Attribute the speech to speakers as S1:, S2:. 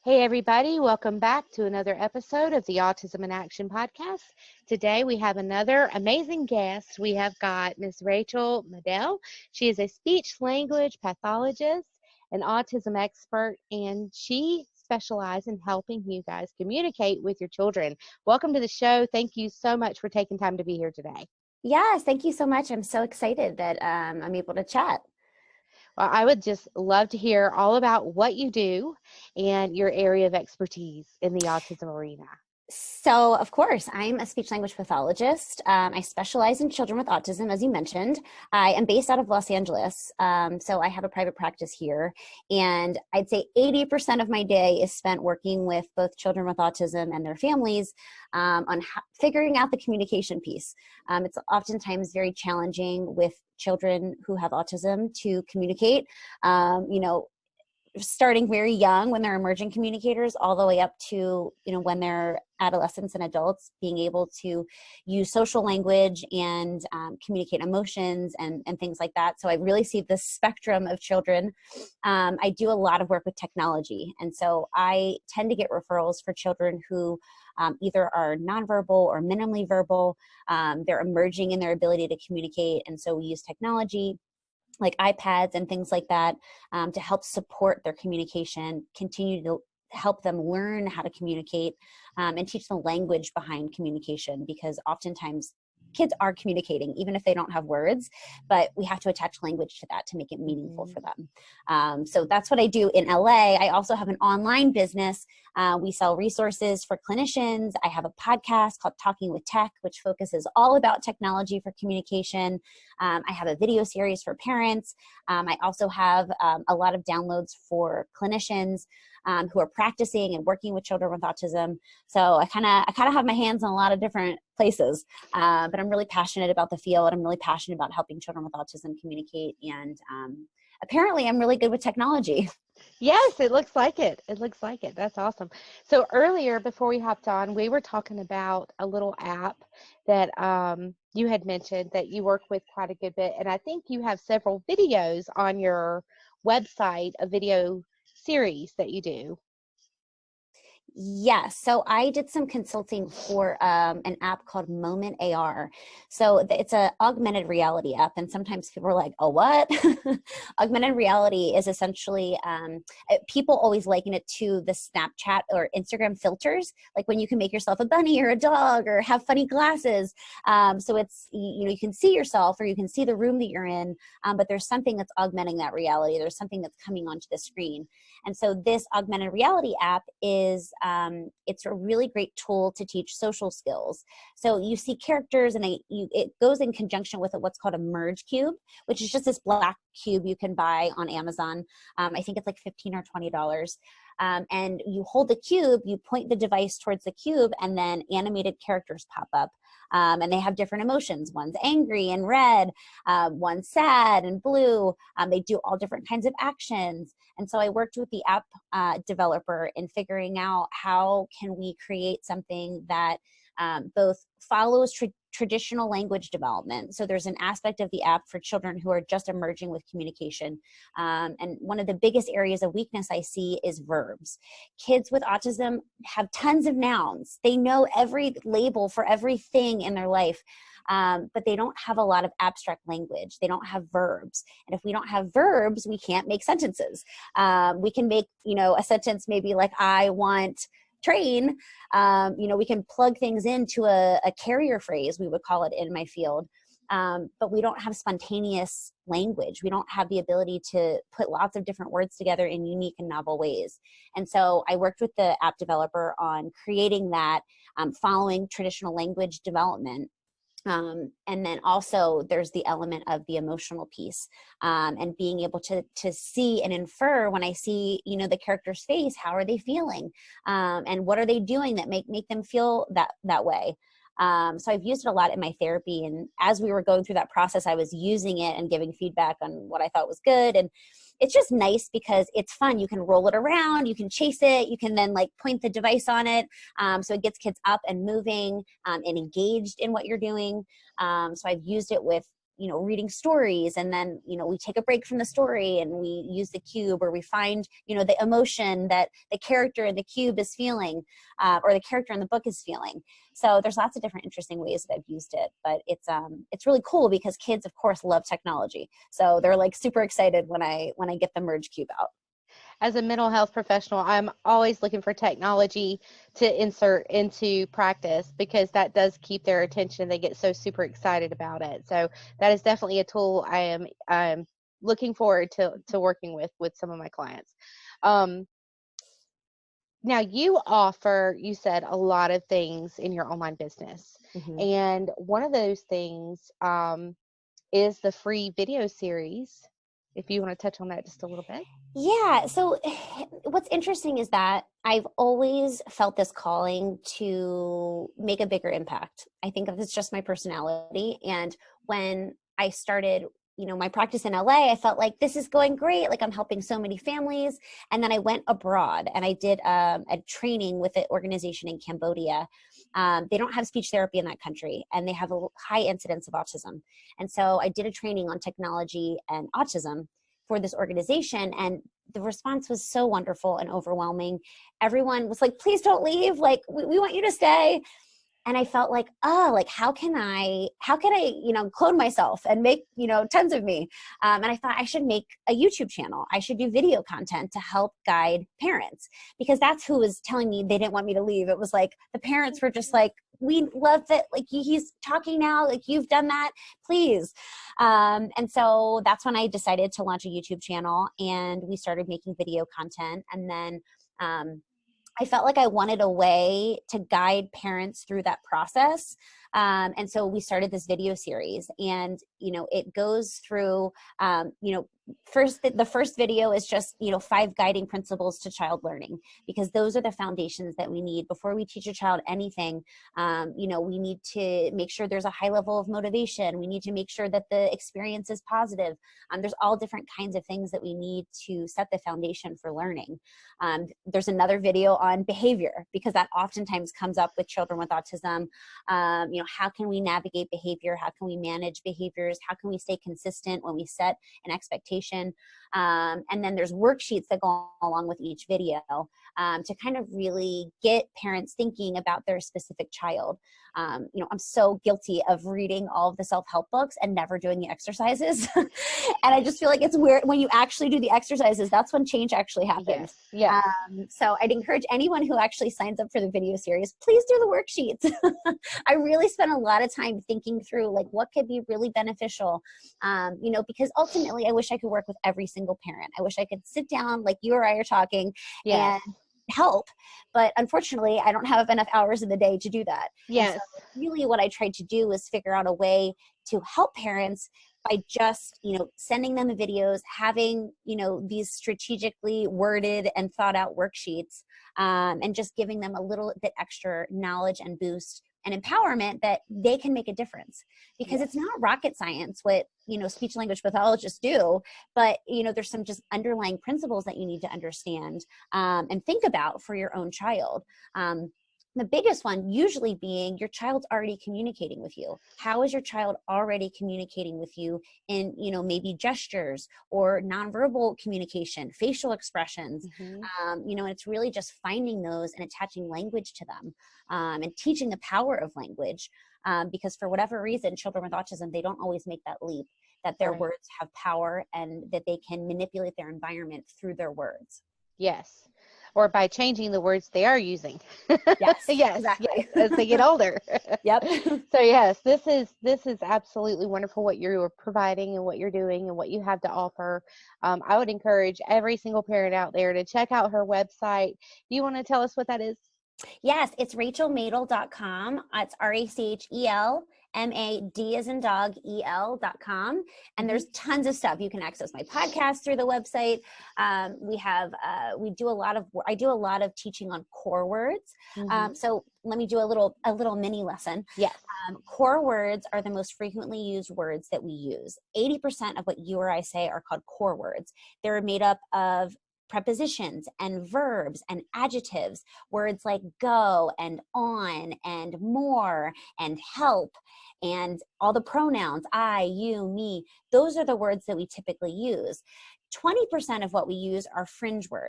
S1: Hey, everybody, welcome back to another episode of the Autism in Action podcast. Today we have another amazing guest. We have got Miss Rachel Madel. She is a speech language pathologist, an autism expert, and she specializes in helping you guys communicate with your children. Welcome to the show. Thank you so much for taking time to be here today.
S2: Yes, thank you so much. I'm so excited that I'm able to chat.
S1: Well, I would just love to hear all about what you do and your area of expertise in the autism arena.
S2: So, of course, I'm a speech language pathologist. I specialize in children with autism, as you mentioned. I am based out of Los Angeles, so I have a private practice here. And I'd say 80% of my day is spent working with both children with autism and their families on figuring out the communication piece. It's oftentimes very challenging with children who have autism to communicate. Starting very young when they're emerging communicators all the way up to when they're adolescents and adults, being able to use social language and communicate emotions and things like that. So I really see the spectrum of children. I do a lot of work with technology, and so I tend to get referrals for children who either are nonverbal or minimally verbal. They're emerging in their ability to communicate, and so we use technology like iPads and things like that to help support their communication, continue to help them learn how to communicate and teach the language behind communication, because oftentimes kids are communicating even if they don't have words, but we have to attach language to that to make it meaningful for them. So that's what I do in LA. I also have an online business. We sell resources for clinicians. I have a podcast called Talking with Tech, which focuses all about technology for communication. I have a video series for parents. I also have a lot of downloads for clinicians who are practicing and working with children with autism. So I kind of have my hands in a lot of different places, but I'm really passionate about the field. I'm really passionate about helping children with autism communicate, and apparently I'm really good with technology.
S1: Yes, it looks like it. It looks like it. That's awesome. So earlier, before we hopped on, we were talking about a little app that you had mentioned that you work with quite a good bit, and I think you have several videos on your website, a video series that you do.
S2: Yes. So I did some consulting for an app called Moment AR. So it's a augmented reality app. And sometimes people are like, oh, what? Augmented reality is essentially, people always liken it to the Snapchat or Instagram filters, like when you can make yourself a bunny or a dog or have funny glasses. So it's, you can see yourself or you can see the room that you're in, but there's something that's augmenting that reality. There's something that's coming onto the screen. And so this augmented reality app is, it's a really great tool to teach social skills. So you see characters and it goes in conjunction with what's called a merge cube, which is just this black cube you can buy on Amazon. I think it's like $15 or $20. And you hold the cube, you point the device towards the cube, and then animated characters pop up. And they have different emotions. One's angry and red, one's sad and blue. They do all different kinds of actions. And so I worked with the app developer in figuring out how can we create something that both follows traditional language development. So there's an aspect of the app for children who are just emerging with communication. And one of the biggest areas of weakness I see is verbs. Kids with autism have tons of nouns. They know every label for everything in their life. But they don't have a lot of abstract language. They don't have verbs. And if we don't have verbs, we can't make sentences. We can make, a sentence maybe like, I want train. We can plug things into a carrier phrase, we would call it in my field. But we don't have spontaneous language. We don't have the ability to put lots of different words together in unique and novel ways. And so I worked with the app developer on creating that, following traditional language development. And then also there's the element of the emotional piece, and being able to see and infer when I see, the character's face, how are they feeling? And what are they doing that make them feel that way? So I've used it a lot in my therapy. And as we were going through that process, I was using it and giving feedback on what I thought was good. And it's just nice because it's fun. You can roll it around, you can chase it, you can then point the device on it. So it gets kids up and moving and engaged in what you're doing. So I've used it with reading stories, and then, we take a break from the story and we use the cube, or we find, the emotion that the character in the cube is feeling, or the character in the book is feeling. So there's lots of different interesting ways that I've used it, but it's really cool because kids, of course, love technology. So they're like super excited when I get the Merge Cube out.
S1: As a mental health professional, I'm always looking for technology to insert into practice because that does keep their attention. They get so super excited about it. So that is definitely a tool I'm looking forward to working with some of my clients. Now you said a lot of things in your online business,
S2: Mm-hmm.
S1: and one of those things is the free video series. If you want to touch on that just a little bit.
S2: Yeah. So what's interesting is that I've always felt this calling to make a bigger impact. I think it's just my personality. And when I started, my practice in LA, I felt like this is going great. Like I'm helping so many families. And then I went abroad and I did a training with an organization in Cambodia. They don't have speech therapy in that country, and they have a high incidence of autism. And so I did a training on technology and autism for this organization, and the response was so wonderful and overwhelming. Everyone was like, please don't leave, like we want you to stay. And I felt like, oh, like how can I clone myself and make tons of me. And I thought I should make a YouTube channel. I should do video content to help guide parents, because that's who was telling me they didn't want me to leave. It was like the parents were just like, we love that, like he's talking now, like you've done that, please. And so that's when I decided to launch a YouTube channel, and we started making video content. And then I felt like I wanted a way to guide parents through that process. And so we started this video series, and, it goes through, the first video is just, 5 guiding principles to child learning, because those are the foundations that we need before we teach a child anything. We need to make sure there's a high level of motivation. We need to make sure that the experience is positive. There's all different kinds of things that we need to set the foundation for learning. There's another video on behavior, because that oftentimes comes up with children with autism. How can we navigate behavior? How can we manage behaviors? How can we stay consistent when we set an expectation? And then there's worksheets that go along with each video to kind of really get parents thinking about their specific child. I'm so guilty of reading all of the self-help books and never doing the exercises. And I just feel like it's weird when you actually do the exercises, that's when change actually happens.
S1: Yes.
S2: So I'd encourage anyone who actually signs up for the video series, please do the worksheets. I really spent a lot of time thinking through like what could be really beneficial, because ultimately I wish I could work with every single parent. I wish I could sit down like you or I are talking and help, but unfortunately I don't have enough hours in the day to do that.
S1: Yes.
S2: And so really what I tried to do was figure out a way to help parents by just, sending them the videos, having, these strategically worded and thought out worksheets, and just giving them a little bit extra knowledge and boost and empowerment that they can make a difference. Because it's not rocket science what, speech language pathologists do, but, there's some just underlying principles that you need to understand and think about for your own child. The biggest one usually being your child's already communicating with you. How is your child already communicating with you in, maybe gestures or nonverbal communication, facial expressions?
S1: Mm-hmm.
S2: And it's really just finding those and attaching language to them, and teaching the power of language. Because for whatever reason, children with autism, they don't always make that leap, that their words have power and that they can manipulate their environment through their words.
S1: Yes. Or by changing the words they are using.
S2: Yes,
S1: yes,
S2: exactly.
S1: yes, as they get older.
S2: Yep.
S1: So yes, this is absolutely wonderful what you're providing and what you're doing and what you have to offer. I would encourage every single parent out there to check out her website. Do you want to tell us what that is?
S2: Yes, it's rachelmadel.com. It's RACHELMAD as in dog, EL.com. And there's tons of stuff. You can access my podcast through the website. I do a lot of teaching on core words. So let me do a little mini lesson.
S1: Yes.
S2: Core words are the most frequently used words that we use. 80% of what you or I say are called core words. They're made up of prepositions and verbs and adjectives, words like go and on and more and help, and all the pronouns, I, you, me. Those are the words that we typically use. 20% of what we use are fringe words.